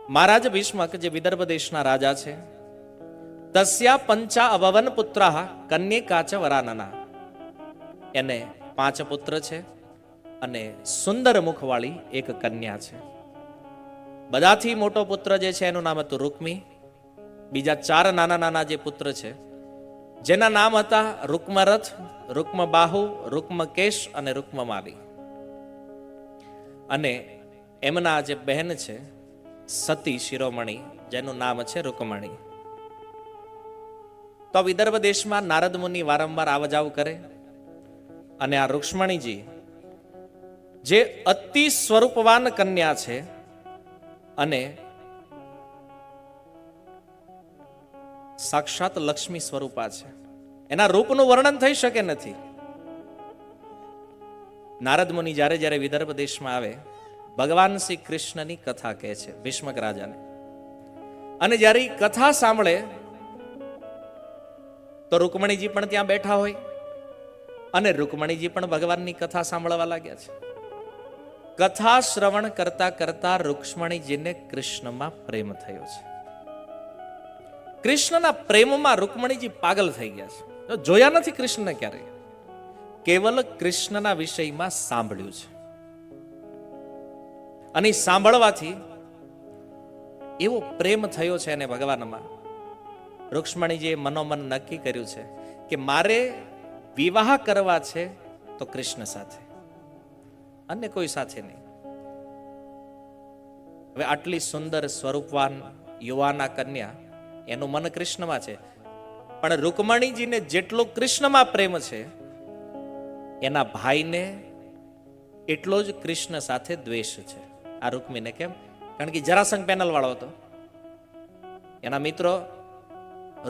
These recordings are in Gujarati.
મહારાજ ભીષ્મક જે વિદર્ભ દેશના રાજા છે, તસ્યા પંચા અભવન પુત્રાહ કન્યકા ચ વરાનના, એને 5 પુત્ર છે અને સુંદર મુખવાળી એક કન્યા છે. બધાથી મોટો પુત્ર જે છે એનું નામ હતું રૂકમી. બીજા 4 નાના નાના જે પુત્ર છે જેના નામ હતા રૂકમરથ, રૂકમબાહુ, રૂકમકેશ અને રૂકમમાલી. અને એમના જે બહેન છે સતી શિરોમણી, જેનું નામ છે રૂકમણી. તો વિદર્ભ દેશમાં નારદ મુનિ વારંવાર આવજાવ કરે અને આ રૂક્ષ્મણીજી જે અતિ સ્વરૂપવાન કન્યા છે અને સાક્ષાત લક્ષ્મી સ્વરૂપા છે, એના રૂપનું વર્ણન થઈ શકે નથી. નારદ મુનિ જ્યારે જ્યારે વિદર્ભ દેશમાં આવે, ભગવાન શ્રી કૃષ્ણની કથા કહે છે ભીષ્મક રાજાને, અને જ્યારે એ કથા સાંભળે તો રૂકમણીજી પણ ત્યાં બેઠા હોય અને રૂકમણીજી પણ ભગવાનની કથા સાંભળવા લાગ્યા છે. કથા શ્રવણ કરતા કરતા રૂક્ષ્મણીજીને કૃષ્ણમાં પ્રેમ થયો છે. કૃષ્ણના પ્રેમમાં રૂકમણીજી પાગલ થઈ ગયા છે. જોયા નથી કૃષ્ણને ક્યારેય, કેવલ કૃષ્ણના વિષયમાં સાંભળ્યું છે. અને સાંભળવાથી એવો પ્રેમ થયો છે એને ભગવાનમાં. રૂક્ષ્મણીજીએ મનોમન નક્કી કર્યું છે કે મારે વિવાહ કરવા છે તો કૃષ્ણ સાથે, અન્ય કોઈ સાથે નહીં. હવે આટલી સુંદર સ્વરૂપવાન યુવાના કન્યા, એનું મન કૃષ્ણમાં છે, પણ રૂકમણીજીને જેટલો કૃષ્ણમાં પ્રેમ છે એના ભાઈને એટલો જ કૃષ્ણ સાથે દ્વેષ છે. આ રૂકમીને કેમ? કારણ કે જરાસંઘ પેનલ વાળો હતો. એના મિત્રો,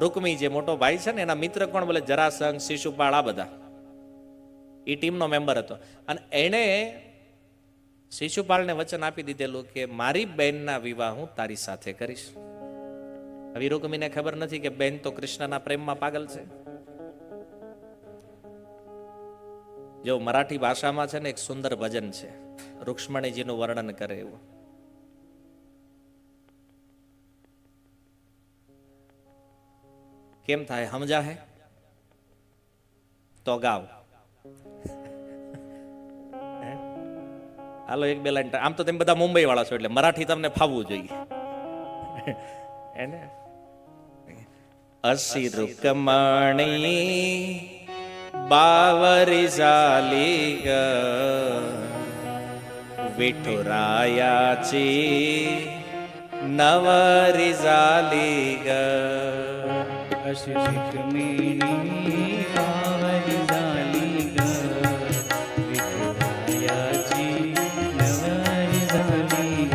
રૂકમી જે મોટો ભાઈ છે ને, એના મિત્ર કોણ? બોલે જરાસંઘ, શિશુપાળ, આ બધા એ ટીમનો મેમ્બર હતો. અને એણે શિશુપાળને વચન આપી દીધેલું કે મારી બહેનના વિવાહ હું તારી સાથે કરીશ. હવે રૂકમીને ખબર નથી કે બેન તો કૃષ્ણના પ્રેમમાં પાગલ છે. જો મરાઠી ભાષામાં છે ને એક સુંદર ભજન છે, રૂક્ષ્મણીજીનું વર્ણન કરે એવું. કેમ થાય સમજા હે તો ગાવ. હાલો એક બે લાઈન. આમ તો તમે બધા મુંબઈ વાળા છો એટલે મરાઠી તમને ફાવવું જોઈએ. એને અસી રૂકમણી બાવરી ઝાલી ગ વિઠુરાયાચી નવરી ઝાલી ગ. અસી રૂકમણી બાવરી ઝાલી ગ વિઠુરાયાચી નવરી ઝાલી ગ.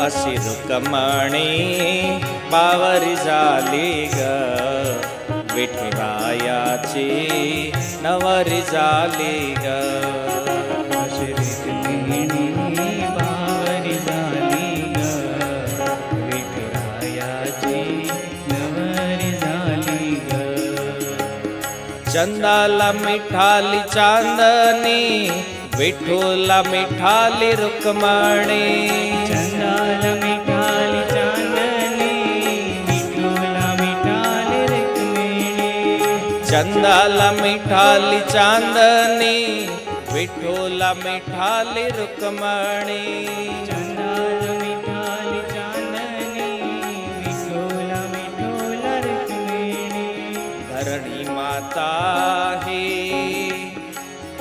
અસી રૂકમણી બાવરી ઝાલી ગ વિઠુરાયાચી નવરી ઝાલી ગ. અસી રૂકમણી બાવરી ઝાલી ગ વિઠુરાયાચી નવરી ઝાલી ગ. ચંદાલા મીઠાલી ચાંદની વિઠુલા મીઠાલી રૂકમણી. ચંદાલ મીઠાલી ચાંદની વિઠુલા મીઠાલી રૂકમણી. ચંદાલા મીઠાલી ચાંદની વિઠુલા મીઠાલી રૂકમણી. ચંદાલ મીઠાલી ચાંદની વિઠુલા મીઠુલા રૂકમણી. ધરણી માતા હે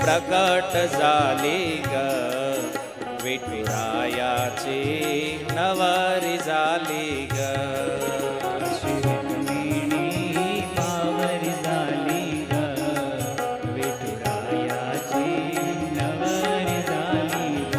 પ્રગટ ઝાલી ગ વિઠુરાયાચી નવરી ઝાલી ગ. અસી રૂકમણી બાવરી ઝાલી ગ વિઠુરાયાચી નવરી ઝાલી ગ.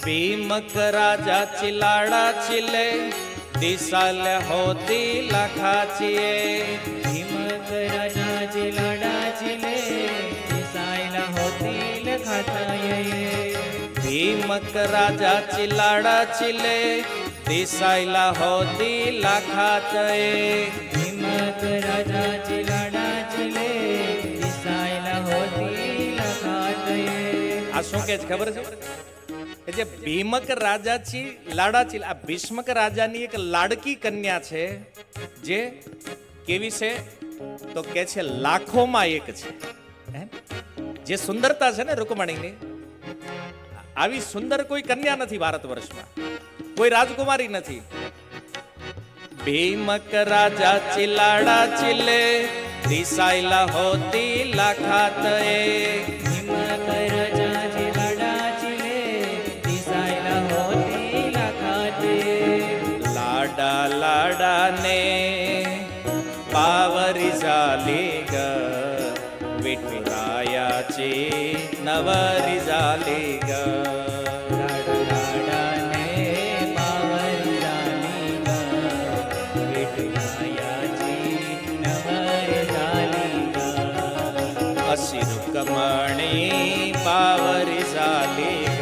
भीमक राजाची लाडाचिले दिसायला होती लाखाचिये. भीमक राजाची लाडाचिले दिसायला होतील खाताये. भीमक राजाची लाडाचिले दिसायला होती लाखाचये. भीमक राजाची लाडाचिले दिसायला होतील खाताये. આ શું કે છે ખબર છે? કે જે ભીમક રાજાची લાડાચી, આ ભીષ્મક રાજાની એક લાડકી કન્યા છે જે કેવી છે તો કે છે લાખોમાં એક છે. હે? જે સુંદરતા છે ને રૂકમણીની, આવી સુંદર કોઈ કન્યા નથી ભારત વર્ષમાં, કોઈ રાજકુમારી નથી. ભીમક રાજાची લાડાચીલે દિસાયલા હોતી લાખાતએ. ભીમક રાજાची લાડાचिले दिसायला होतील खाताये. लाडा लाडाने पावरी झाली ग विठ्ठलायाची नवरी झाली ग. लाडाने पावरी झाली ग विठ्ठलायाची नवरी झाली ग. अशी रुक्मणी पावरी झाली ग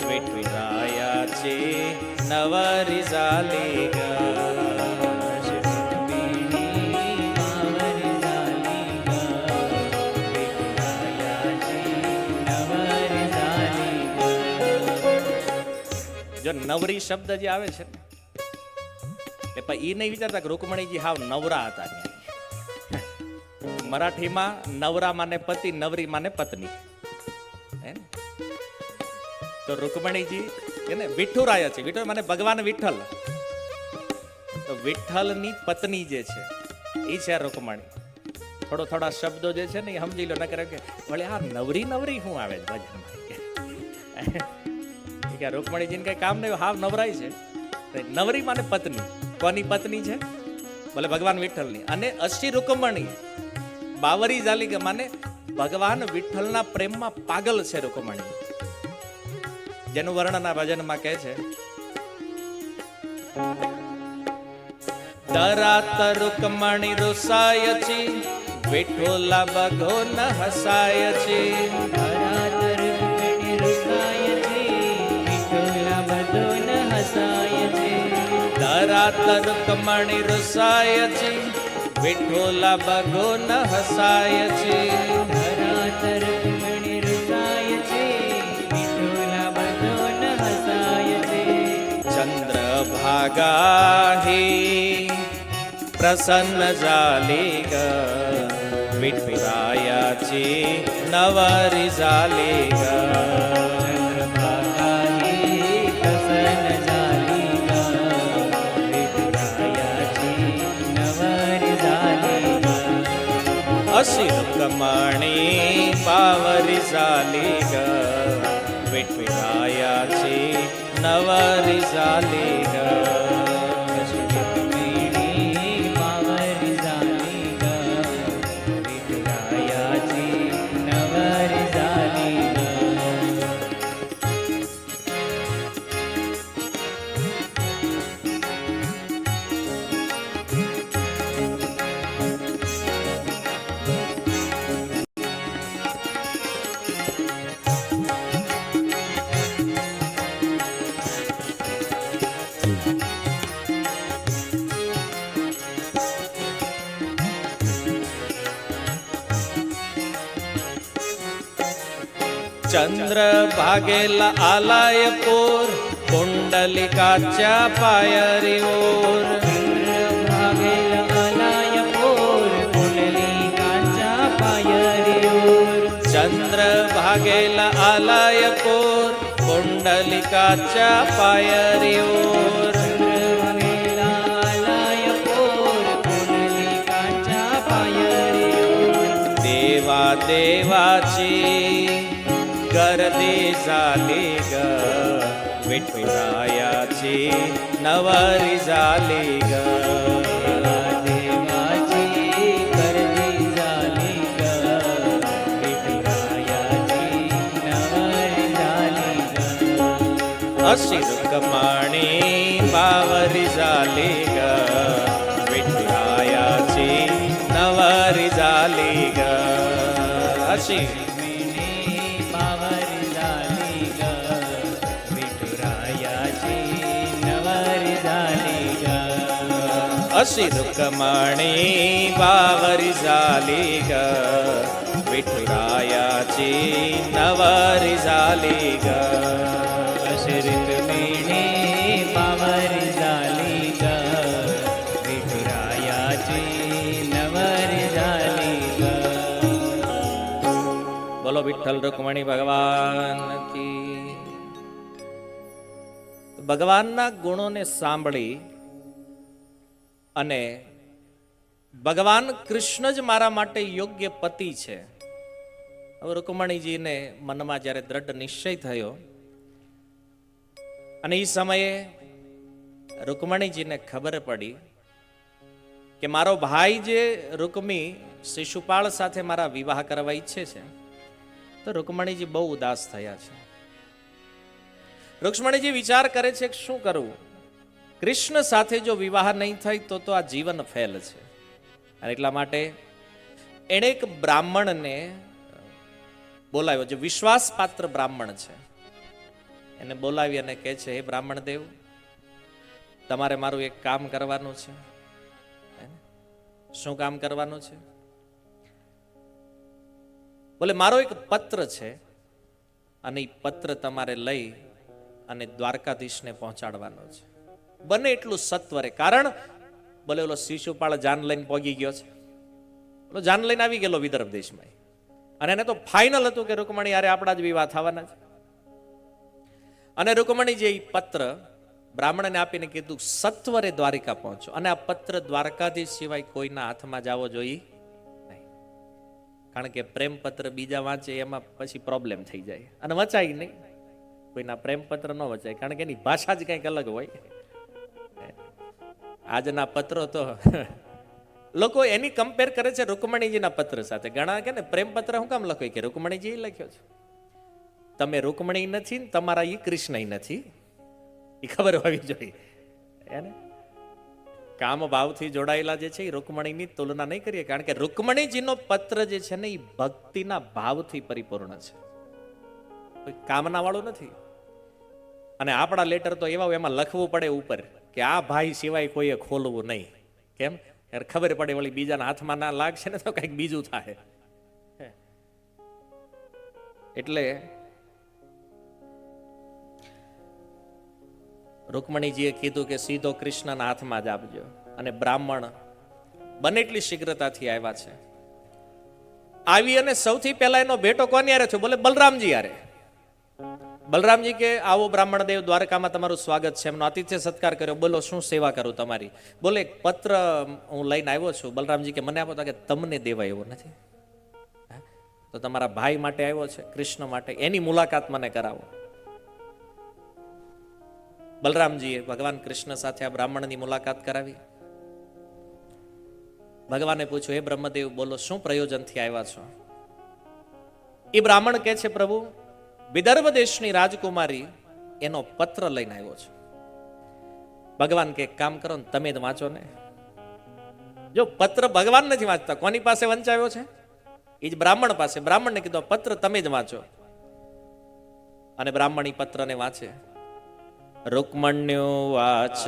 विठ्ठलायाची नवरी झाली ग. पावरी झाली ग विठ्ठलायाची नवरी झाली ग. જો નવરી શબ્દ જે આવે છે ને એ નહીં વિચારતા કે રૂકમણીજી હાવ નવરા હતા. મરાઠીમાં નવરા માને પતિ, નવરી માને પત્ની. હે ને? તો રૂકમણીજી એને વિઠ્ઠુરાયા છે. વિઠ્ઠલ માને ભગવાન વિઠ્ઠલ. તો વિઠ્ઠલની પત્ની જે છે એ છે રૂકમણી. થોડા શબ્દો જે છે ને એ સમજી લો, ન કરે કે ભલે આ નવરી નવરી શું આવે છે ભજનમાં. કે રૂકમણીજીને કઈ કામ નહીં, હાવ નવરાય છે. નવરી માને પત્ની. કોની પત્ની છે? ભલે ભગવાન વિઠ્ઠલની. અને અશી રૂકમણી બાવરી જાલી કે માને ભગવાન વિઠ્ઠલના પ્રેમમાં પાગલ છે રૂકમણી. જેનું વર્ણન આ ભજનમાં કહે છે. દરાત રૂકમણી રૂસાયચી વિઠ્ઠલા બગો ન હસાયચી. ધરાત રૂકમણી રૂસાયચી વિઠ્ઠલા બગો ન હસાયચી. દરાત રૂકમણી રૂસાયચી વિઠ્ઠલા બગો ન હસાયચી. ધરાત રૂકમણી રૂસાયચી વિઠ્ઠલા બગો ન હસાયચી. ચંદ્ર ભાગાહી પ્રસન્ન જાલી ગ વિઠ્ઠલાયાચી નવરી જાલી ગ. ચંદ્રભાગાહી પ્રસન્ન જાલી ગ વિઠ્ઠલાયાચી નવરી જાલી ગ. અશી રૂકમણી પાવરી જાલી ગ વિઠ્ઠલાયાચી નવરી જાલી ગ. રૂકમિણી પાવરી જાલી ગ વિઠ્ઠલાયાચી નવરી જાલી ગ. चंद्र भागेला आलाय पोर कुंडलिकाच्या पायरीवर. चंद्रभागेला आलाय पोर कुंडलिकाच्या पायरीवर. चंद्र भागेला आलाय पोर कुंडलिकाच्या पायरीवर. चंद्रभागेला आलाय पोर कुंडलिकाच्या पायरीवर. देवा देवाची गर्दी झाली ग विठ्ठलायाची नवरी झाली ग. देवाची गर्दी झाली ग विठ्ठलायाची नवरी झाली ग. અસી રૂકમણી બાવરી ઝાલી ગ વિઠુરાયાજી નવરી ઝાલી ગ અસી બાવરી ઝાલી ગ વિઠુરાયાજી નવરી ઝાલી ગ અસી રૂકમણી બાવરી ઝાલી ગ વિઠુરાયાજી નવરી ઝાલી ગ રૂકમિણી બાવરી ઝાલી ગ વિઠુરાયાજી નવરી ઝાલી ગ. બોલો વિઠ્ઠલ રૂકમણી ભગવાન કી. ભગવાનના ગુણોને સાંભળી અને ભગવાન કૃષ્ણ જ મારા માટે યોગ્ય પતિ છે. હવે રૂકમણીજીને મનમાં જ્યારે દ્રઢ નિશ્ચય થયો અને એ સમયે રૂકમણીજીને ખબર પડી કે મારો ભાઈ જે રૂકમી શિશુપાળ સાથે મારા વિવાહ કરવા ઈચ્છે છે, તો રૂકમણીજી બહુ ઉદાસ થયા છે. રૂક્ષ્મણીજી વિચાર કરે છે કે શું કરવું, કૃષ્ણ સાથે જો વિવાહ નહીં થાય તો આ જીવન ફેલ છે. અને એટલા માટે એણે એક બ્રાહ્મણને બોલાવ્યો, જે વિશ્વાસપાત્ર બ્રાહ્મણ છે. એને બોલાવી અને કહે છે, હે બ્રાહ્મણ દેવ, તમારે મારું એક કામ કરવાનું છે. શું કામ કરવાનું છે? બોલે મારો એક પત્ર છે અને એ પત્ર તમારે લઈ અને દ્વારકાધીશને પહોંચાડવાનો છે, બને એટલું સત્વરે. કારણ બોલે ઓલો શિશુપાળ જાન લઈને પહોંચી ગયો છે, ઓલો જાન લઈને આવી ગયેલો વિદર્ભ દેશમાં, અને એને તો ફાઇનલ હતું કે રૂકમણી યારે આપણા જ વિવાહ થવાના છે. અને રૂકમણી જે પત્ર બ્રાહ્મણને આપીને કીધું સત્વરે દ્વારિકા પહોંચો, અને આ પત્ર દ્વારકાધીશ સિવાય કોઈના હાથમાં જવો જોઈએ નહીં. કારણ કે પ્રેમ પત્ર બીજા વાંચે એમાં પછી પ્રોબ્લેમ થઈ જાય, અને વચાય નહીં. કોઈના પ્રેમ પત્ર ન વચાય, કારણ કે એની ભાષા જ કંઈક અલગ હોય. આજના પત્રો તો લોકો એની કમ્પેર કરે છે રૂકમણીજીના પત્ર સાથે. ઘણા કે ને પ્રેમ પત્ર હું કામ લખ્યો, કે રૂકમણીજી લખ્યો છે. તમે રૂકમણી નથી, તમારા ઈ કૃષ્ણ નથી, એ ખબર હોવી જોઈએ. એને કામ ભાવથી જોડાયેલા જે છે એ રૂકમણીની તુલના નહીં કરીએ, કારણ કે રૂકમણીજીનો પત્ર જે છે ને એ ભક્તિના ભાવથી પરિપૂર્ણ છે, કોઈ કામના વાળું નથી. અને આપણા લેટર તો એવા એમાં લખવું પડે ઉપર કે આ ભાઈ સિવાય કોઈએ ખોલવું નહીં. કેમ? ખબર પડે વળી બીજાના હાથમાં ના લાગશે ને તો કંઈક બીજું થાય. એટલે રૂકમણીજીએ કીધું કે સીધો કૃષ્ણના હાથમાં જ આપજો. અને બ્રાહ્મણ બને એટલી શીઘ્રતાથી આવ્યા છે. આવી અને સૌથી પહેલા એનો ભેટો કોની યારે થયો? બોલે બલરામજી યારે. બલરામજી કે આવો બ્રાહ્મણ દેવ, દ્વારકામાં તમારું સ્વાગત છે. એમનો આતિથ્ય સત્કાર કર્યો. બોલો શું સેવા કરું તમારી? બોલે એક પત્ર હું લઈને આવ્યો છું. બલરામજી કે મને આપો, તો કે તમને દેવાય એવો નથી, તો તમારા ભાઈ માટે આવ્યો છે, કૃષ્ણ માટે, એની મુલાકાત મને કરાવો. બલરામજીએ ભગવાન કૃષ્ણ સાથે આ બ્રાહ્મણની મુલાકાત કરાવી. ભગવાને પૂછ્યું, હે બ્રહ્મદેવ, બોલો શું પ્રયોજનથી આવ્યા છો? એ બ્રાહ્મણ કહે છે, પ્રભુ વિદર્ભ દેશની રાજકુમારી એનો પત્ર લઈને આવ્યો છે. ભગવાન કે એક કામ કરો ને, તમે જ વાંચો ને. જો પત્ર ભગવાન નથી વાંચતા, કોની પાસે વંચાવ્યો છે? એ જ બ્રાહ્મણ પાસે. બ્રાહ્મણને કીધું પત્ર તમે જ વાંચો. અને બ્રાહ્મણ ઈ પત્રને વાંચે. રૂકમણ્યો વાચ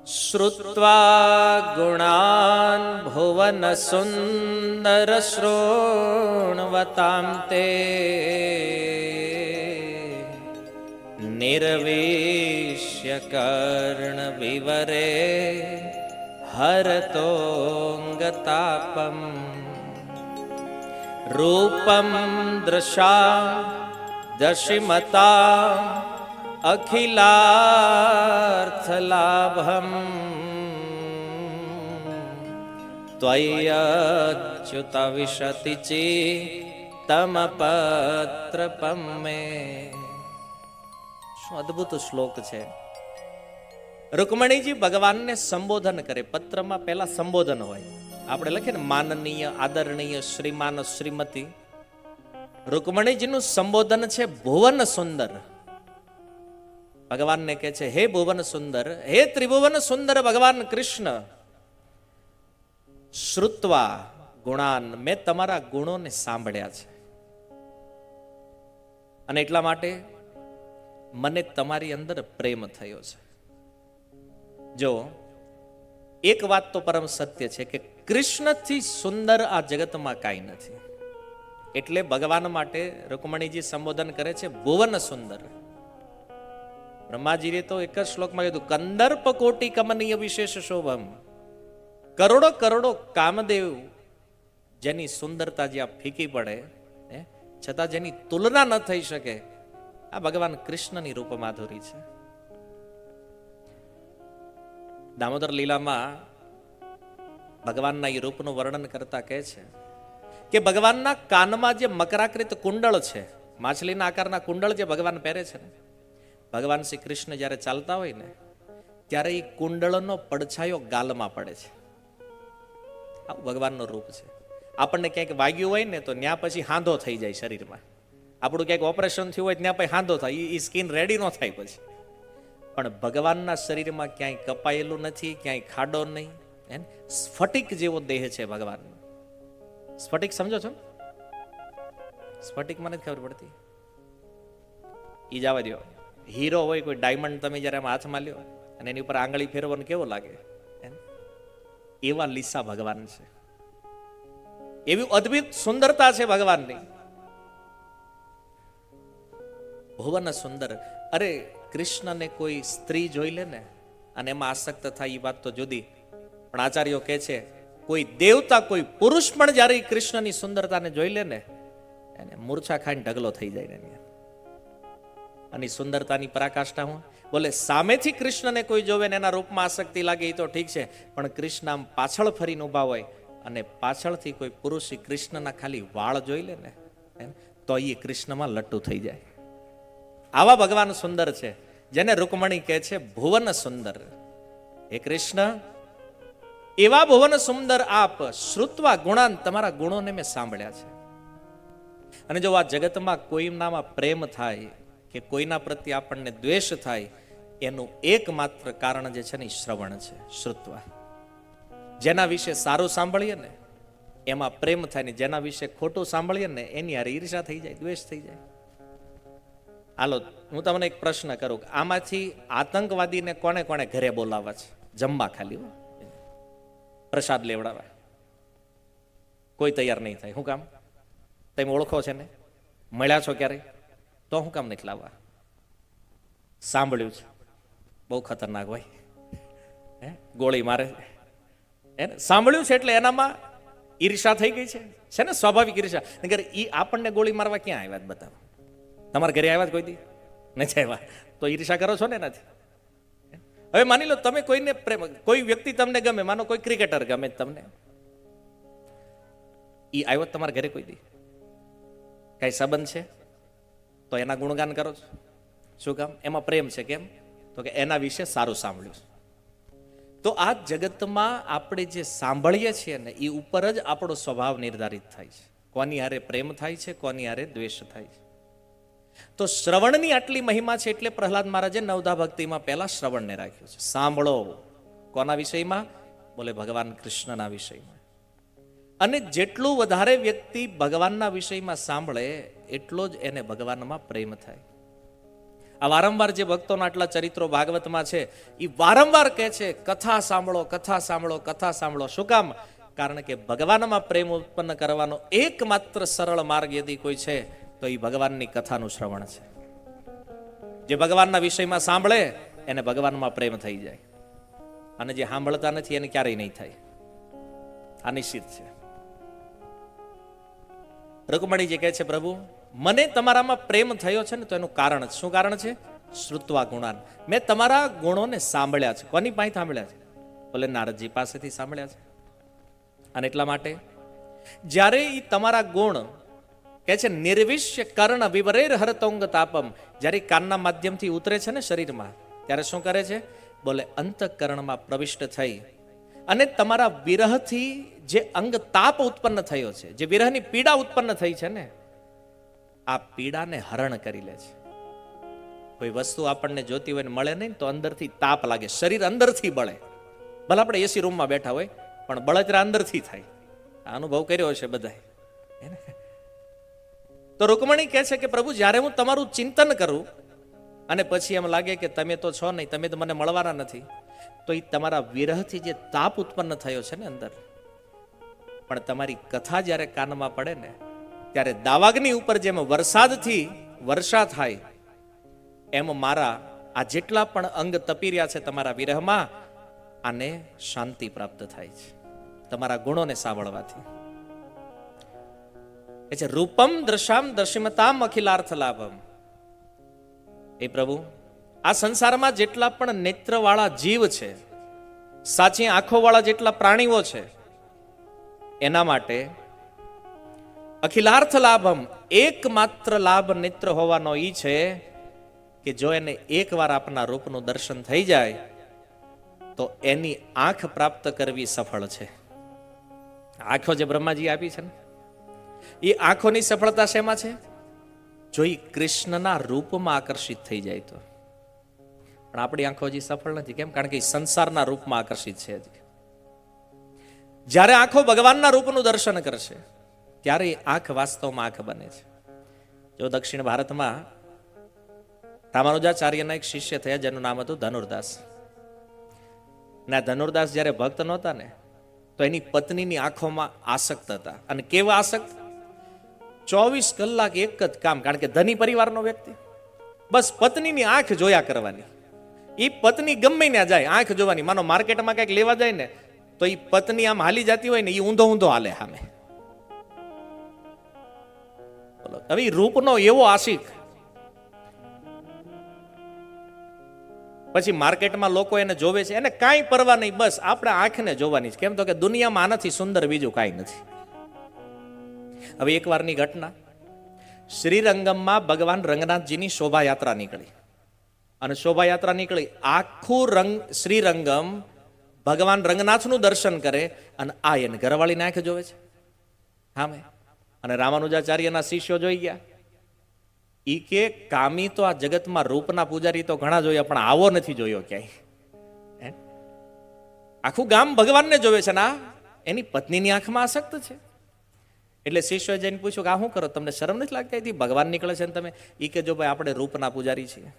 શ્રુત્વા ગુણાન ભુવન સુંદર શ્રોણવતામ તે નિર્વેશ્ય કર્ણ વિવરે હરતોંગતાપમ રૂપમ દૃશા દશિમતા અખિલાર્થલાભમ ત્વય્યુત વિશતિ ચિત્તમ પત્રપમ મે. શું અદ્ભુત શ્લોક છે. રૂકમણીજી ભગવાનને સંબોધન કરે. પત્રમાં પહેલા સંબોધન હોય. આપણે લખીએ ને માનનીય, આદરણીય, શ્રીમાન, શ્રીમતી. રૂકમણીજીનું સંબોધન છે ભુવન સુંદર. ભગવાનને કહે છે, હે ભુવન સુંદર, હે ત્રિભુવન સુંદર ભગવાન કૃષ્ણ, શ્રુત્વા ગુણાન, મેં તમારા ગુણોને સાંભળ્યા છે અને એટલા માટે મને તમારી અંદર પ્રેમ થયો છે. જો એક વાત તો પરમ સત્ય છે કે કૃષ્ણથી સુંદર આ જગતમાં કાંઈ નથી. એટલે ભગવાન માટે રૂકમણીજી સંબોધન કરે છે ભુવન સુંદર. બ્રહ્માજીએ તો એક જ શ્લોકમાં કીધું, કંદર્પ કોટી કમનીય વિશેષ શોભમ. કરોડો કરોડો કામદેવ જેની સુંદરતા જ્યાં ફીકી પડે છતાં જેની તુલના ન થઈ શકે, આ ભગવાન કૃષ્ણની રૂપ માધુરી છે. દામોદર લીલામાં ભગવાનના એ રૂપનું વર્ણન કરતા કહે છે કે ભગવાનના કાનમાં જે મકરાકૃત કુંડળ છે, માછલીના આકારના કુંડળ જે ભગવાન પહેરે છે ને, ભગવાન શ્રી કૃષ્ણ જ્યારે ચાલતા હોય ને ત્યારે એ કુંડળનો પડછાયો ગાલમાં પડે છે. આ ભગવાનનું રૂપ છે. આપણને ક્યાંક વાગ્યું હોય ને તો ત્યાં પછી હાંધો થઈ જાય શરીરમાં. આપણું ક્યાંક ઓપરેશન થયું હોય ત્યાં પછી હાંધો થાય, એ સ્કિન રેડી ન થાય પછી. પણ ભગવાનના શરીરમાં ક્યાંય કપાયેલું નથી, ક્યાંય ખાડો નહીં. સ્ફટિક જેવો દેહ છે ભગવાનનો. સ્ફટિક સમજો છો? સ્ફટિક મને જ ખબર પડતી. ઈ જવા દો. હીરો હોય, કોઈ ડાયમંડ તમે જયારે આમ હાથમાં લ્યો અને એની ઉપર આંગળી ફેરવો કેવો લાગે, એવા લીસા ભગવાન છે. એવી અદ્ભુત સુંદરતા છે ભગવાનની. ભુવન સુંદર. અરે કૃષ્ણને કોઈ સ્ત્રી જોઈ લે ને અને એમાં આસક્ત થાય એ વાત તો જુદી, પણ આચાર્યો કહે છે કોઈ દેવતા, કોઈ પુરુષ પણ જ્યારે કૃષ્ણની સુંદરતાને જોઈ લે ને એને મૂર્છા ખાઈને ઢગલો થઈ જાય ને. અને સુંદરતાની પરાકાષ્ઠા હું બોલે, સામેથી કૃષ્ણને કોઈ જોવે ને એના રૂપમાં આસક્તિ લાગે એ તો ઠીક છે, પણ કૃષ્ણ આમ પાછળ ફરીને ઊભા હોય અને પાછળથી કોઈ પુરુષ કૃષ્ણના ખાલી વાળ જોઈ લે ને તો એ કૃષ્ણમાં લટ્ટુ થઈ જાય. આવા ભગવાન સુંદર છે જેને રૂકમણી કહે છે ભુવન સુંદર. હે કૃષ્ણ, એવા ભુવન સુંદર આપ, શ્રુત્વા ગુણાન, તમારા ગુણોને મેં સાંભળ્યા છે. અને જો આ જગતમાં કોઈનામાં પ્રેમ થાય કે કોઈના પ્રત્યે આપણને દ્વેષ થાય, એનું એકમાત્ર કારણ જે છે ને શ્રવણ છે. શ્રુત્વા, જેના વિશે સારું સાંભળીએ ને એમાં પ્રેમ થાય ને જેના વિશે ખોટું સાંભળીએ ને એની હારે ઈર્ષા થઈ જાય, દ્વેષ થઈ જાય. હાલો હું તમને એક પ્રશ્ન કરું, આમાંથી આતંકવાદીને કોને કોને ઘરે બોલાવવા છે જમવા, ખાલી પ્રસાદ લેવડાવવા? કોઈ તૈયાર નહીં થાય. શું કામ? તમે ઓળખો છે ને, મળ્યા છો ક્યારે, તો શું કામ નથી લાવવા? સાંભળ્યું છે બહુ ખતરનાક હોય, ગોળી મારે, સાંભળ્યું છે એટલે એનામાં ઈર્ષા થઈ ગઈ છે ને, સ્વાભાવિક ઈર્ષા. ઈ આપણને ગોળી મારવા ક્યાં આવ્યા બતાવો? તમારા ઘરે આવ્યા કોઈ દી નથી આવ્યા, તો ઈર્ષા કરો છો ને એનાથી. હવે માની લો તમે કોઈને પ્રેમ, કોઈ વ્યક્તિ તમને ગમે, માનો કોઈ ક્રિકેટર ગમે તમને, ઈ આવ્યો તમારા ઘરે કોઈ દી, કઈ સંબંધ છે તો એના ગુણગાન કરો છો. શું કામ? એમાં પ્રેમ છે. કેમ? તો કે એના વિશે સારું સાંભળ્યું. તો આ જગતમાં આપણે જે સાંભળીએ છીએ ને એ ઉપર જ આપણો સ્વભાવ નિર્ધારિત થાય છે. કોની હારે પ્રેમ થાય છે, કોની હારે દ્વેષ થાય છે. તો શ્રવણની આટલી મહિમા છે એટલે પ્રહલાદ મહારાજે નવધા ભક્તિમાં પહેલા શ્રવણને રાખ્યું છે. સાંભળો. કોના વિષયમાં? બોલે ભગવાન કૃષ્ણના વિષયમાં. અને જેટલું વધારે વ્યક્તિ ભગવાનના વિષયમાં સાંભળે એટલો જ એને ભગવાનમાં પ્રેમ થાય. આ વારંવાર જે ભક્તોના આટલા ચરિત્રો ભાગવતમાં છે એ વારંવાર કહે છે કથા સાંભળો, કથા સાંભળો, કથા સાંભળો. શું કામ? કારણ કે ભગવાનમાં પ્રેમ ઉત્પન્ન કરવાનો એકમાત્ર સરળ માર્ગ યદી કોઈ છે તો એ ભગવાનની કથાનું શ્રવણ છે. જે ભગવાનના વિષયમાં સાંભળે એને ભગવાનમાં પ્રેમ થઈ જાય, અને જે સાંભળતા નથી એને ક્યારેય નહીં થાય. આ નિશ્ચિત છે. રૂકમણીજી કહે છે પ્રભુ મને તમારામાં પ્રેમ થયો છે ને તો એનું કારણ છે. શું કારણ છે? શ્રુત્વા ગુણાન, મેં તમારા ગુણોને સાંભળ્યા છે. કોની પાસે સાંભળ્યા છે? બોલે નારદજી પાસેથી સાંભળ્યા છે. અને એટલા માટે જ્યારે એ તમારા ગુણ કહે છે નિર્વિશ્ય કર્ણ વિવરેર હરતોંગ તાપમ, જ્યારે કાનના માધ્યમથી ઉતરે છે ને શરીરમાં, ત્યારે શું કરે છે? બોલે અંતઃકરણમાં પ્રવિષ્ટ થઈ અને તમારા વિરહથી જે અંગ તાપ ઉત્પન્ન થયો છે, જે વિરહની પીડા ઉત્પન્ન થઈ છે ને, આ પીડાને હરણ કરી લે છે. કોઈ વસ્તુ આપણને જોતી હોય ને મળે નહીં તો અંદરથી તાપ લાગે, શરીર અંદરથી બળે. ભલે આપણે એસી રૂમમાં બેઠા હોય પણ બળતરા અંદરથી થાય. આ અનુભવ કર્યો છે બધાએ. તો રૂકમણી કહે છે કે પ્રભુ, જ્યારે હું તમારું ચિંતન કરું અને પછી એમ લાગે કે તમે તો છો નહીં, તમે તો મને મળવાના નથી, તો એ તમારા વિરહથી જે તાપ ઉત્પન્ન થયો છે ને અંદર, પણ તમારી કથા જ્યારે કાનમાં પડે ને ત્યારે દાવાગ્નિ ઉપર જેમ વરસાદથી વર્ષા થાય એમ મારા આ જેટલા પણ અંગ તપી રહ્યા છે તમારા વિરહમાં, આને શાંતિ પ્રાપ્ત થાય છે તમારા ગુણોને સાંભળવાથી. એ છે રૂપમ દ્રશામ દર્શિમતામ અખિલાર્થ લાભમ. એ પ્રભુ, આ સંસારમાં જેટલા પણ નેત્રવાળા જીવ છે, સાચી આંખોવાળા જેટલા પ્રાણીઓ છે, એના માટે અખિલાર્થ લાભમ, એકમાત્ર લાભ નેત્ર હોવાનો ઈ છે કે જો એને એકવાર આપના રૂપનું દર્શન થઈ જાય તો એની આંખ પ્રાપ્ત કરવી સફળ છે. આંખો જે બ્રહ્માજી આપી છે ને, એ આંખોની સફળતા શેમાં છે? જો એ કૃષ્ણના રૂપમાં આકર્ષિત થઈ જાય તો. પણ આપણી આંખો હજી સફળ નથી. કેમ? કારણ કે એ સંસારના રૂપમાં આકર્ષિત છે. જ્યારે આંખો ભગવાનના રૂપનું દર્શન કરશે ત્યારે આંખ વાસ્તવમાં આંખ બને છે. જો દક્ષિણ ભારતમાં રામાનુજાચાર્યના એક શિષ્ય થયા જેનું નામ હતું ધનુર્દાસ. ના, ધનુર્દાસ જ્યારે ભક્ત નહોતા ને તો એની પત્નીની આંખોમાં આસક્ત હતા. અને કેવા આસક્ત? 24 કલાક એક જ કામ. કારણ કે ધની પરિવારનો વ્યક્તિ, બસ પત્નીની આંખ જોયા કરવાની. એ પત્ની ગમે ત્યાં જાય આંખ જોવાની. માનો માર્કેટમાં કંઈક લેવા જાય ને તો એ પત્ની આમ હાલી જતી હોય ને એ ઊંધો ઊંધો હાલે સામે. બોલો, હવે રૂપનો એવો આશિક. પછી માર્કેટમાં લોકો એને જોવે છે, એને કાંઈ પરવા નહીં, બસ આપણે આંખને જોવાની છે. કેમ? તો કે દુનિયામાં આનાથી સુંદર બીજું કાંઈ નથી. હવે એકવારની ઘટના, શ્રીરંગમમાં ભગવાન રંગનાથજીની શોભાયાત્રા નીકળી. અને શોભાયાત્રા નીકળી, આખું શ્રીરંગમ ભગવાન રંગનાથનું દર્શન કરે અને આ એને ઘરવાળીને આંખે જોવે છે સામે. અને રામાનુજાચાર્યના શિષ્યો જોઈ ગયા. ઈ કે કામી તો આ જગતમાં રૂપના પૂજારી તો ઘણા જોયા પણ આવો નથી જોયો ક્યાંય. આખું ગામ ભગવાનને જોવે છે ને આ એની પત્નીની આંખમાં આસક્ત છે. એટલે શિષ્યોએ જઈને પૂછ્યું કે આ શું કરો, તમને શરમ નથી લાગતી? હતી ભગવાન નીકળે છે ને તમે? ઈ કે જો ભાઈ આપણે રૂપના પૂજારી છીએ,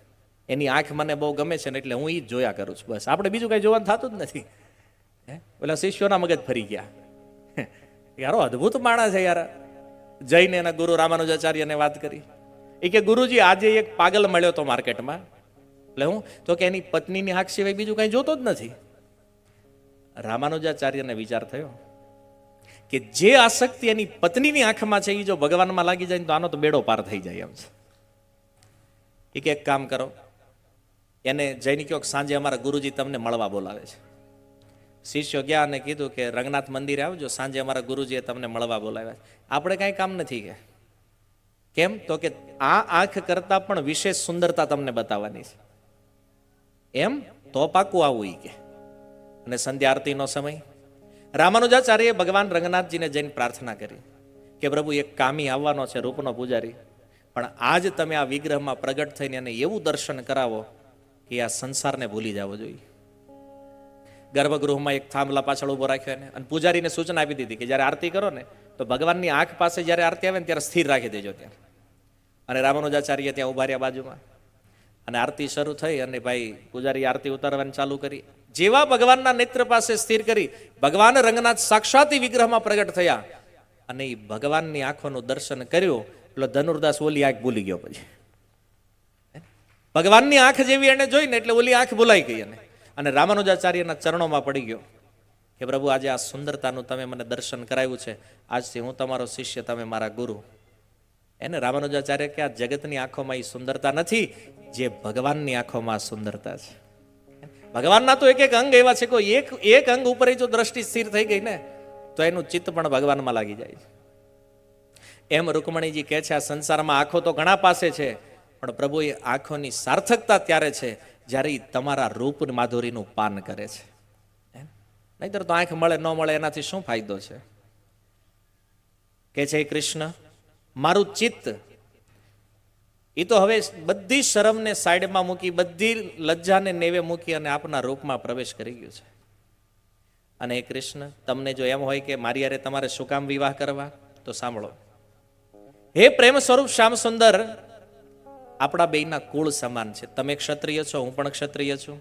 એની આંખ મને બહુ ગમે છે ને એટલે હું ઈ જ જોયા કરું છું, બસ આપણે બીજું કઈ જોવાનું થતું જ નથી. પેલા શિષ્યોના મગજ ફરી ગયા. યારો અદ્ભુત માણસ છે યાર. જઈને એના ગુરુ રામાનુજાચાર્યને વાત કરી. એ કે ગુરુજી, આજે એક પાગલ મળ્યો તો માર્કેટમાં. એટલે હું તો કે એની પત્નીની આંખ સિવાય બીજું કઈ જોતો જ નથી. રામાનુજાચાર્યને વિચાર થયો કે જે આસક્તિ એની પત્નીની આંખમાં છે એ જો ભગવાનમાં લાગી જાય તો આનો તો બેડો પાર થઈ જાય એમ છે. એ કે એક કામ કરો, એને જઈને કહો સાંજે અમારા ગુરુજી તમને મળવા બોલાવે છે. શિષ્યો ગયા અને કીધું કે રંગનાથ મંદિરે આવજો, સાંજે અમારા ગુરુજીએ તમને મળવા બોલાવ્યા. આપણે કાંઈ કામ નથી કે. કેમ? તો કે આ આંખ કરતા પણ વિશેષ સુંદરતા તમને બતાવવાની છે. એમ? તો પાકું આવું ઈ કે. અને સંધ્યા આરતીનો સમય, રામાનુજાચાર્યએ ભગવાન રંગનાથજીને જઈને પ્રાર્થના કરી કે પ્રભુ, એક કામી આવવાનો છે, રૂપનો પૂજારી, પણ આજ તમે આ વિગ્રહમાં પ્રગટ થઈને એને એવું દર્શન કરાવો કે આ સંસારને ભૂલી જવો જોઈએ. ગર્ભગૃહમાં એક થાંભલા પાછળ ઉભો રાખ્યો એને અને પૂજારીને સૂચના આપી દીધી કે જ્યારે આરતી કરો ને તો ભગવાનની આંખ પાસે જ્યારે આરતી આવે ને ત્યારે સ્થિર રાખી દેજો ત્યાં. અને રામાનુજાચાર્ય ત્યાં ઉભા રહ્યા બાજુમાં. અને આરતી શરૂ થઈ અને ભાઈ પૂજારી આરતી ઉતારવાની ચાલુ કરી. જેવા ભગવાનના નેત્ર પાસે સ્થિર કરી, ભગવાન રંગનાથ સાક્ષાતી વિગ્રહમાં પ્રગટ થયા અને એ ભગવાનની આંખોનું દર્શન કર્યું. એટલે ધનુર્દાસ ઓલી આંખ ભૂલી ગયો. પછી ભગવાનની આંખ જેવી એને જોઈને એટલે ઓલી આંખ ભૂલાઈ ગઈ. અને રામાનુજાચાર્યના ચરણોમાં પડી ગયો કે પ્રભુ, આજે આ સુંદરતાનું તમે મને દર્શન કરાવ્યું છે, આજથી હું તમારો શિષ્ય, તમે મારા ગુરુ. એને રામાનુજાચાર્ય કે આ જગતની આંખોમાં એ સુંદરતા નથી, જે ભગવાનની આંખોમાં સુંદરતા છે. ભગવાનના તો એક એક અંગ એવા છે કે એક અંગ ઉપર જો દ્રષ્ટિ સ્થિર થઈ ગઈ ને તો એનું ચિત્ત પણ ભગવાનમાં લાગી જાય છે. એમ રૂકમણીજી કહે છે, આ સંસારમાં આંખો તો ઘણા પાસે છે, પણ પ્રભુ એ આંખોની સાર્થકતા ત્યારે છે જ્યારે એ તમારા રૂપ માધુરીનું પાન કરે છે. નહીતર તો આંખ મળે ન મળે એનાથી શું ફાયદો છે? કે છે કૃષ્ણ, મારું ચિત્ત એ તો હવે બધી શરમને સાઈડમાં મૂકી, બધી લજ્જાને નેવે મૂકી અને આપના રૂપમાં પ્રવેશ કરી ગયું છે. અને હે કૃષ્ણ, તમને જો એમ હોય કે મારી યારે તમારે શું કામ વિવાહ કરવા, તો સાંભળો. હે પ્રેમ સ્વરૂપ શ્યામ સુંદર, આપણા બેયના કુળ સમાન છે. તમે ક્ષત્રિય છો, હું પણ ક્ષત્રિય છું.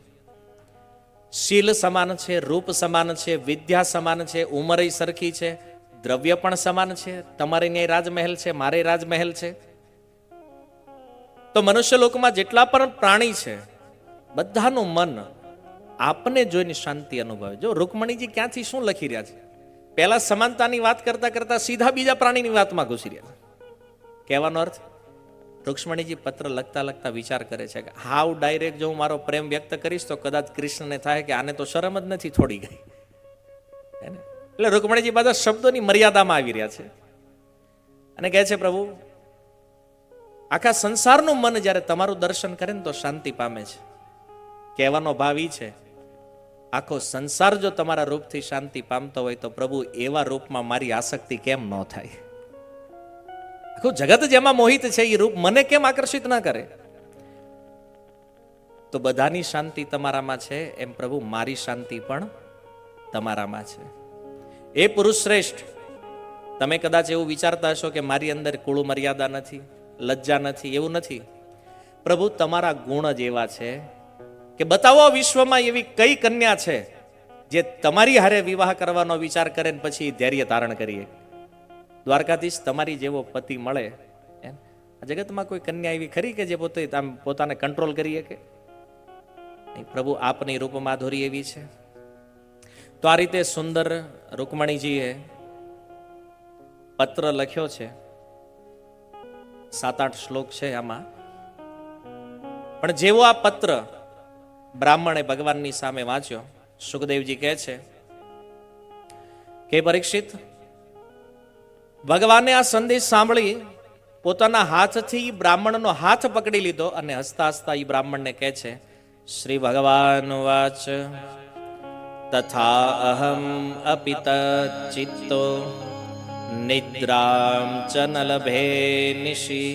શીલ સમાન છે, રૂપ સમાન છે, વિદ્યા સમાન છે, ઉંમરે સરખી છે, દ્રવ્ય પણ સમાન છે. તમારે ન્યાય રાજમહેલ છે, મારે રાજમહેલ છે. તો મનુષ્ય લોકમાં જેટલા પણ પ્રાણી છે, બધાનું મન આપને જોઈને શાંતિ અનુભવે. જો રૂકમણીજી ક્યાંથી શું લખી રહ્યા છે, પહેલા સમાનતાની વાત કરતા કરતા સીધા બીજા પ્રાણીની વાતમાં ઘૂસી રહ્યા છે. કહેવાનો અર્થ, રૂક્ષ્મણીજી પત્ર લખતા લખતા વિચાર કરે છે કે હાવ ડાયરેક્ટ જો હું મારો પ્રેમ વ્યક્ત કરીશ તો કદાચ કૃષ્ણને થાય કે આને તો શરમ જ નથી થોડી ગઈ. એટલે રૂકમણીજી બધા શબ્દોની મર્યાદામાં આવી રહ્યા છે અને કહે છે, પ્રભુ, આખા સંસારનું મન જ્યારે તમારું દર્શન કરે ને તો શાંતિ પામે છે. કહેવાનો ભાવ ઈ છે, આખો સંસાર જો તમારા રૂપથી શાંતિ પામતો હોય તો પ્રભુ એવા રૂપમાં મારી આસક્તિ કેમ ન થાય? આખું જગત જેમાં મોહિત છે એ રૂપ મને કેમ આકર્ષિત ના કરે? તો બધાની શાંતિ તમારામાં છે એમ પ્રભુ મારી શાંતિ પણ તમારામાં છે. એ પુરુષ શ્રેષ્ઠ, તમે કદાચ એવું વિચારતા હશો કે મારી અંદર કુળ મર્યાદા નથી, લજ્જા નથી. એવું નથી. પ્રભુ તમારા ગુણ જ એવા છે કે બતાવો વિશ્વમાં એવી કઈ કન્યા છે જે તમારી હારે વિવાહ કરવાનો વિચાર કરે ને પછી ધૈર્ય ધારણ કરીએ. દ્વારકાધીશ, તમારી જેવો પતિ મળે આ જગતમાં કોઈ કન્યા એવી ખરી કે જે પોતે આમ પોતાને કંટ્રોલ કરી શકે? પ્રભુ આપની રૂપ માધુરી એવી છે. તો આ રીતે સુંદર રૂકમણીજીએ પત્ર લખ્યો છે. 7-8 શ્લોક છે આમાં. પણ જેવો આ પત્ર બ્રાહ્મણે ભગવાનની સામે વાંચ્યો, સુખદેવજી કહે છે કે પરીક્ષિત, ભગવાને આ સંદેશ સાંભળી પોતાના હાથથી બ્રાહ્મણનો હાથ પકડી લીધો અને હસતા હસતા એ બ્રાહ્મણને કહે છે, શ્રી ભગવાન વાચ તથા અહમ અપિત ચિત્તો નિદ્રામ ચ ન લભે નિશી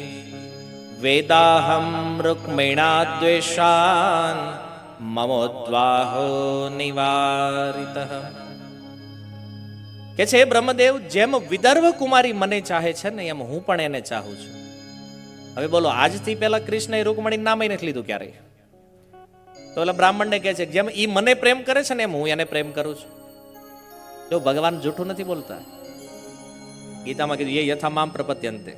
વેદાહમ રૂક્મિણા દ્વેષાન મમોદ્વાહો નિવારિતઃ. કે છે બ્રહ્મદેવ, જેમ વિદર્ભ કુમારી મને ચાહે છે ને એમ હું પણ એને ચાહું છું. હવે બોલો, આજથી પહેલા કૃષ્ણએ રૂકમણીનું નામ નથી લીધું ક્યારેય. તો ઓલા બ્રાહ્મણને કહે છે જેમ ઈ મને પ્રેમ કરે છે ને એમ હું એને પ્રેમ કરું છું. જો ભગવાન જૂઠું નથી બોલતા. ગીતામાં કીધું એ યથા મામ પ્રપત્યંતે.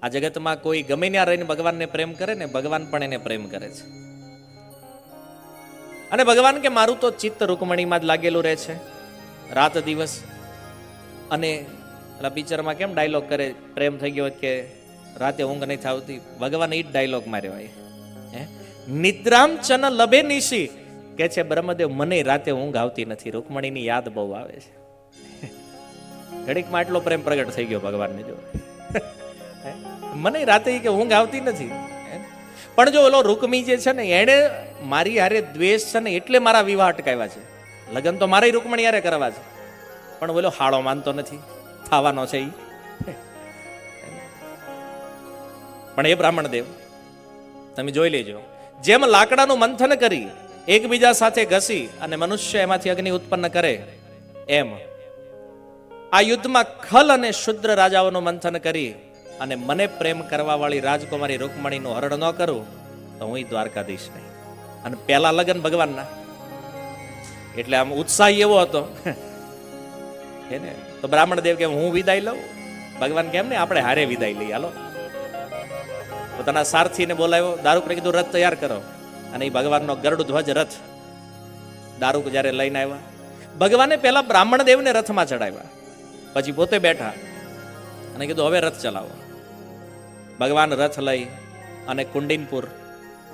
આ જગતમાં કોઈ ગમે ત્યાં રહીને ભગવાનને પ્રેમ કરે ને, ભગવાન પણ એને પ્રેમ કરે છે. અને ભગવાન કે મારું તો ચિત્ત રૂકમણીમાં જ લાગેલું રહે છે રાત દિવસ. અને પેલા પિક્ચરમાં કેમ ડાયલોગ કરે, પ્રેમ થઈ ગયો કે રાતે ઊંઘ નહીં આવતી, ભગવાન એ જ ડાયલોગ માર્યો. નિદ્રામ ચન લભે નિશી કે છે બ્રહ્મદેવ, મને રાતે ઊંઘ આવતી નથી, રૂકમણીની યાદ બહુ આવે છે. ઘડીકમાં એટલો પ્રેમ પ્રગટ થઈ ગયો ભગવાનને. જો મને રાતે કે ઊંઘ આવતી નથી. પણ જો ઓલો રૂકમી જે છે ને એણે મારી હારે દ્વેષ છે ને એટલે મારા વિવાહ અટકાવ્યા છે. લગ્ન તો મારે રૂકમણી હારે કરવા છે, પણ ઓલો હાળો માનતો નથી, થવાનો છે ઈ. પણ એ બ્રાહ્મણ દેવ, તમે જોઈ લેજો, જેમ લાકડાનું મંથન કરી એકબીજા સાથે ઘસી અને મનુષ્ય એમાંથી અગ્નિ ઉત્પન્ન કરે, એમ આ યુદ્ધમાં ખલ અને શુદ્ર રાજાઓનું મંથન કરી અને મને પ્રેમ કરવા વાળી રાજકુમારી રૂકમણીનું હરણ ન કરું તો હું દ્વારકાધીશ નહીં. અને પહેલા લગ્ન ભગવાનના, એટલે આમ ઉત્સાહી એવો હતો એને. તો બ્રાહ્મણ દેવ કે હું વિદાય લઉં, ભગવાન કેમ ને આપણે હારે વિદાય લઈ. હાલો, પોતાના સારથીને બોલાવ્યો, દારૂકને કીધું રથ તૈયાર કરો. અને એ ભગવાનનો ગરુડ ધ્વજ રથ દારૂક જ્યારે લઈને આવ્યા, ભગવાને પહેલા બ્રાહ્મણ દેવને રથમાં ચડાવ્યા, પછી પોતે બેઠા અને કીધું હવે રથ ચલાવો. ભગવાન રથ લઈ અને કુંડિનપુર,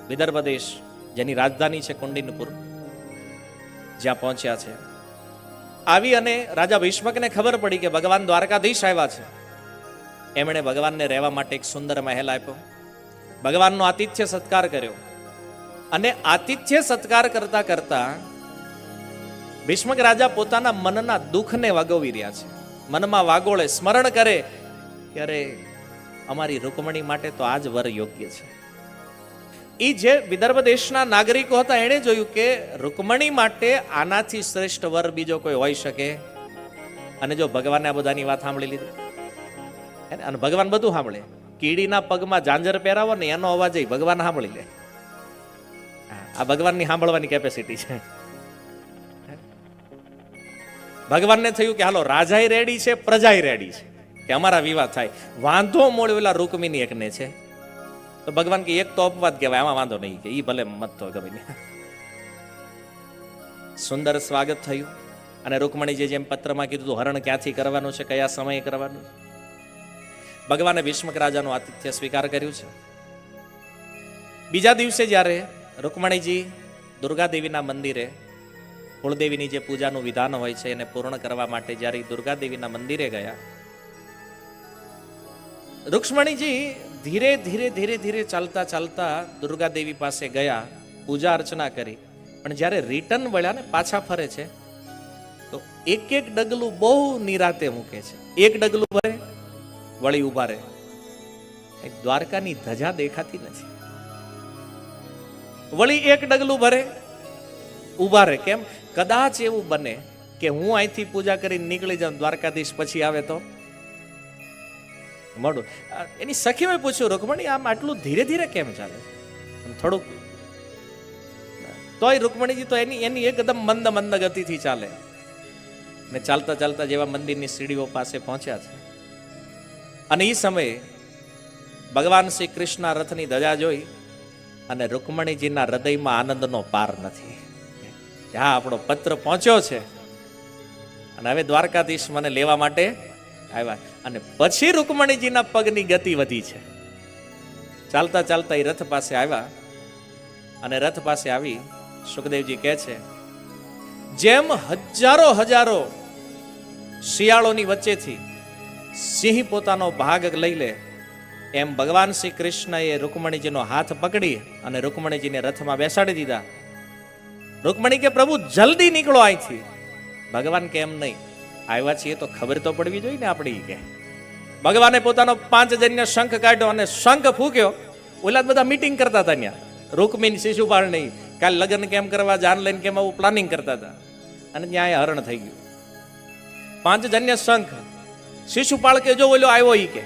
વિદર્ભ દેશ જેની રાજધાની છે કુંડિનપુર, જ્યાં પહોંચ્યા છે. આવી અને રાજા ભીષ્મકને ખબર પડી કે ભગવાન દ્વારકાધીશ આવ્યા છે. એમણે ભગવાનને રહેવા માટે એક સુંદર મહેલ આપ્યો, ભગવાનનો આતિથ્ય સત્કાર કર્યો. અને આતિથ્ય સત્કાર કરતા કરતા ભીષ્મક રાજા પોતાના મનના દુઃખને વાગોવી રહ્યા છે. મનમાં વાગોળે સ્મરણ કરે કે અરે અમારી રૂકમણી માટે તો આ જ વર યોગ્ય છે. એ જે વિદર્ભ દેશના નાગરિકો હતા એણે જોયું કે રૂકમણી માટે આનાથી શ્રેષ્ઠ વર બીજો કોઈ હોઈ શકે. અને જો ભગવાને આ બધાની વાત સાંભળી લીધી, અને ભગવાન બધું સાંભળે. કીડીના પગમાં ઝાંઝર પહેરાવો ને એનો અવાજ ભગવાન સાંભળી લે. આ ભગવાનની સાંભળવાની કેપેસિટી છે. ભગવાનને થયું કે હાલો રાજાય રેડી છે, પ્રજાય રેડી છે કે અમારા વિવાહ થાય. વાંધો મોડવેલા રૂકમિની એકને છે તો ભગવાન કે એક તો અપવાદ કહેવાય, આમાં વાંધો નહીં, કે ઈ ભલે મત તો ગમે. સુંદર સ્વાગત થયું. અને રૂકમણીજી જેમ પત્રમાં કીધું હતું, હરણ ક્યાંથી કરવાનું છે, કયા સમયે કરવાનું છે. ભગવાને ભીષ્મક રાજાનું આતિથ્ય સ્વીકાર કર્યું છે. બીજા દિવસે જ્યારે રૂકમણીજી દુર્ગા દેવીના મંદિરે, કુળદેવીની જે પૂજાનું વિધાન હોય છે એને પૂર્ણ કરવા માટે જ્યારે દુર્ગા દેવીના મંદિરે ગયા, રૂક્ષ્મણીજી ધીરે ધીરે ધીરે ધીરે ચાલતા ચાલતા દુર્ગા દેવી પાસે ગયા, પૂજા અર્ચના કરી. પણ જ્યારે રિટર્ન વળ્યા ને પાછા ફરે છે તો એક એક ડગલું બહુ નિરાતે મૂકે છે. એક ડગલું ભરે વળી ઉભા રહે. દ્વારકાની ધજા દેખાતી નથી. વળી એક ડગલું ભરે ઉભા રહે. કેમ? કદાચ એવું બને કે હું અહીંથી પૂજા કરીને નીકળી જાઉં, દ્વારકાધીશ પછી આવે તો મોડું. એની સખીએ પૂછ્યું, રૂકમણી આમ આટલું ધીરે ધીરે કેમ ચાલે? થોડુંક તોય રૂકમણીજી તો એની એકદમ મંદ મંદ ગતિથી ચાલે. ને ચાલતા ચાલતા જેવા મંદિરની સીડીઓ પાસે પહોંચ્યા છે, અને એ સમયે ભગવાન શ્રી કૃષ્ણ રથની ધજા જોઈ અને રૂકમણીજીના હૃદયમાં આનંદનો પાર નથી. હા, આપણો પત્ર પહોંચ્યો છે અને હવે દ્વારકાધીશ મને લેવા માટે આવ્યા. અને પછી રૂકમણીજીના પગની ગતિ વધી છે. ચાલતા ચાલતા એ રથ પાસે આવ્યા, અને રથ પાસે આવી સુખદેવજી કહે છે, જેમ હજારો હજારો શિયાળોની વચ્ચેથી સિંહ પોતાનો ભાગ લઈ લે, એમ ભગવાન શ્રી કૃષ્ણએ રૂકમણીજીનો હાથ પકડી અને રૂકમણીજીને રથમાં બેસાડી દીધા. રૂકમણી કે પ્રભુ જલ્દી નીકળો અહીંથી. ભગવાન કે એમ નહીં, આવ્યા છીએ તો ખબર તો પડવી જોઈએ ને આપણી. કે ભગવાને પોતાનો 5 જન્ય શંખ કાઢ્યો અને શંખ ફૂક્યો. ઓલા બધા મીટિંગ કરતા હતા ત્યાં, રૂકમિણી શિશુપાળ નહીં, કાલ લગ્ન કેમ કરવા, જાન લઈને કેમ આવું પ્લાનિંગ કરતા હતા. અને ત્યાં હરણ થઈ ગયું. 5 જન્ય શંખ. શિશુપાળ કે જો ઓલો આવ્યો ઈ કે,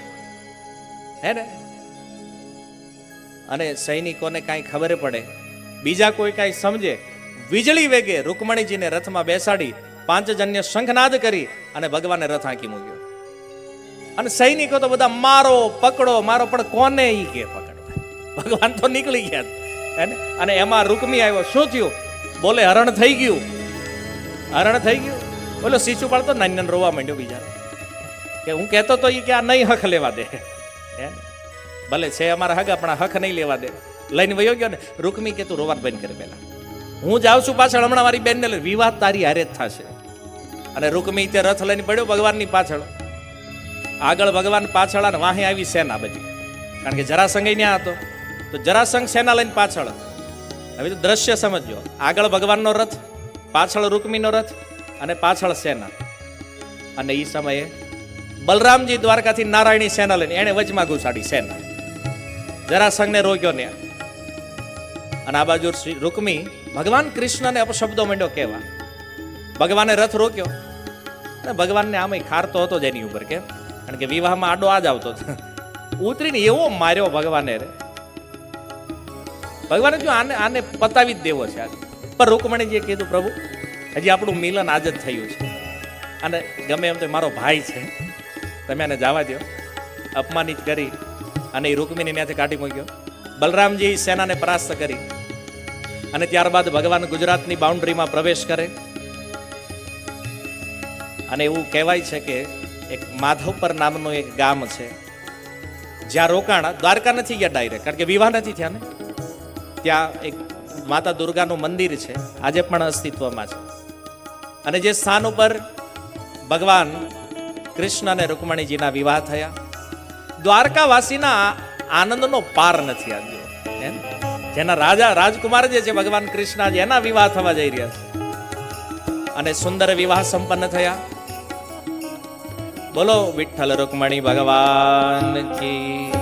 હે ને? અને સૈનિકોને કાંઈ ખબર પડે, બીજા કોઈ કાંઈ સમજે, વીજળી વેગે રૂકમણીજીને રથમાં બેસાડી 5 જન્ય શંખનાદ કરી અને ભગવાને રથ આંકી મૂક્યો. અને સૈનિકો તો બધા મારો પકડો મારો, પણ કોને ઈ કે પકડ? ભગવાન તો નીકળી ગયા. અને એમાં રૂકમી આવ્યો. શું થયું? બોલે હરણ થઈ ગયું, હરણ થઈ ગયું. બોલો શિશુપાળ તો નાન રોવા માંડ્યો બીજા, કે હું કહેતો તો ઈ કે આ નહીં હક લેવા દે. ભલે છે અમારા હગા, પણ હક નહીં લેવા દે. લઈને વયો ગયો ને. રૂકમી કે તું રોવાત બંધ કરે પેલા, હું જાઉં છું પાછળ, હમણાં મારી બેનને લઈ વિવાહ તારી હારે જ થશે. અને રૂકમી તે રથ લઈને પડ્યો ભગવાનની પાછળ. આગળ ભગવાન પાછળ, અને વાહે આવી સેના બધી, કારણ કે જરાસંઘ ત્યાં હતો. તો જરાસંઘ સેના લઈને પાછળ. હવે તો દ્રશ્ય સમજો, આગળ ભગવાનનો રથ, પાછળ રૂકમીનો રથ, અને પાછળ સેના. અને એ સમયે બલરામજી દ્વારકાથી નારાયણી સેના લઈને એને વચમાં ઘુસાડી સેના. જરાસંઘને રોક્યો ને. અને આ બાજુ રૂકમી ભગવાન કૃષ્ણને અપશબ્દો માંડ્યો કહેવા. ભગવાને રથ રોક્યો, અને ભગવાનને આમાં ખારતો હતો જ એની ઉપર. કેમ? કારણ કે વિવાહમાં આડો આ જ આવતો હતો. ઉતરીને એવો માર્યો ભગવાને રે. ભગવાને જો આને પતાવી જ દેવો છે. પણ રૂકમણીજીએ કીધું, પ્રભુ હજી આપણું મિલન આજ જ થયું છે, અને ગમે એમ તો મારો ભાઈ છે, તમે આને જવા દો. અપમાનિત કરી અને એ રૂકમીને ત્યાંથી કાઢી મૂક્યો. બલરામજી સેનાને પરાસ્ત કરી અને ત્યારબાદ ભગવાન ગુજરાતની બાઉન્ડ્રીમાં પ્રવેશ કરે. અને એવું કહેવાય છે કે એક માધવપર નામનું એક ગામ છે, જ્યાં રોકાણા. દ્વારકા નથી ગયા ડાયરેક્ટ, કારણ કે વિવાહ નથી થયા ને. ત્યાં એક માતા દુર્ગાનું મંદિર છે, આજે પણ અસ્તિત્વમાં છે. અને જે સ્થાન ઉપર ભગવાન કૃષ્ણ અને રૂકમણીજીના વિવાહ થયા, દ્વારકાવાસીના આનંદનો પાર નથી. આજે જેના રાજા રાજકુમાર જે છે ભગવાન કૃષ્ણ, આજે એના વિવાહ થવા જઈ રહ્યા છે. અને સુંદર વિવાહ સંપન્ન થયા. બોલો વિઠ્ઠલ રૂકમણી ભગવાન કી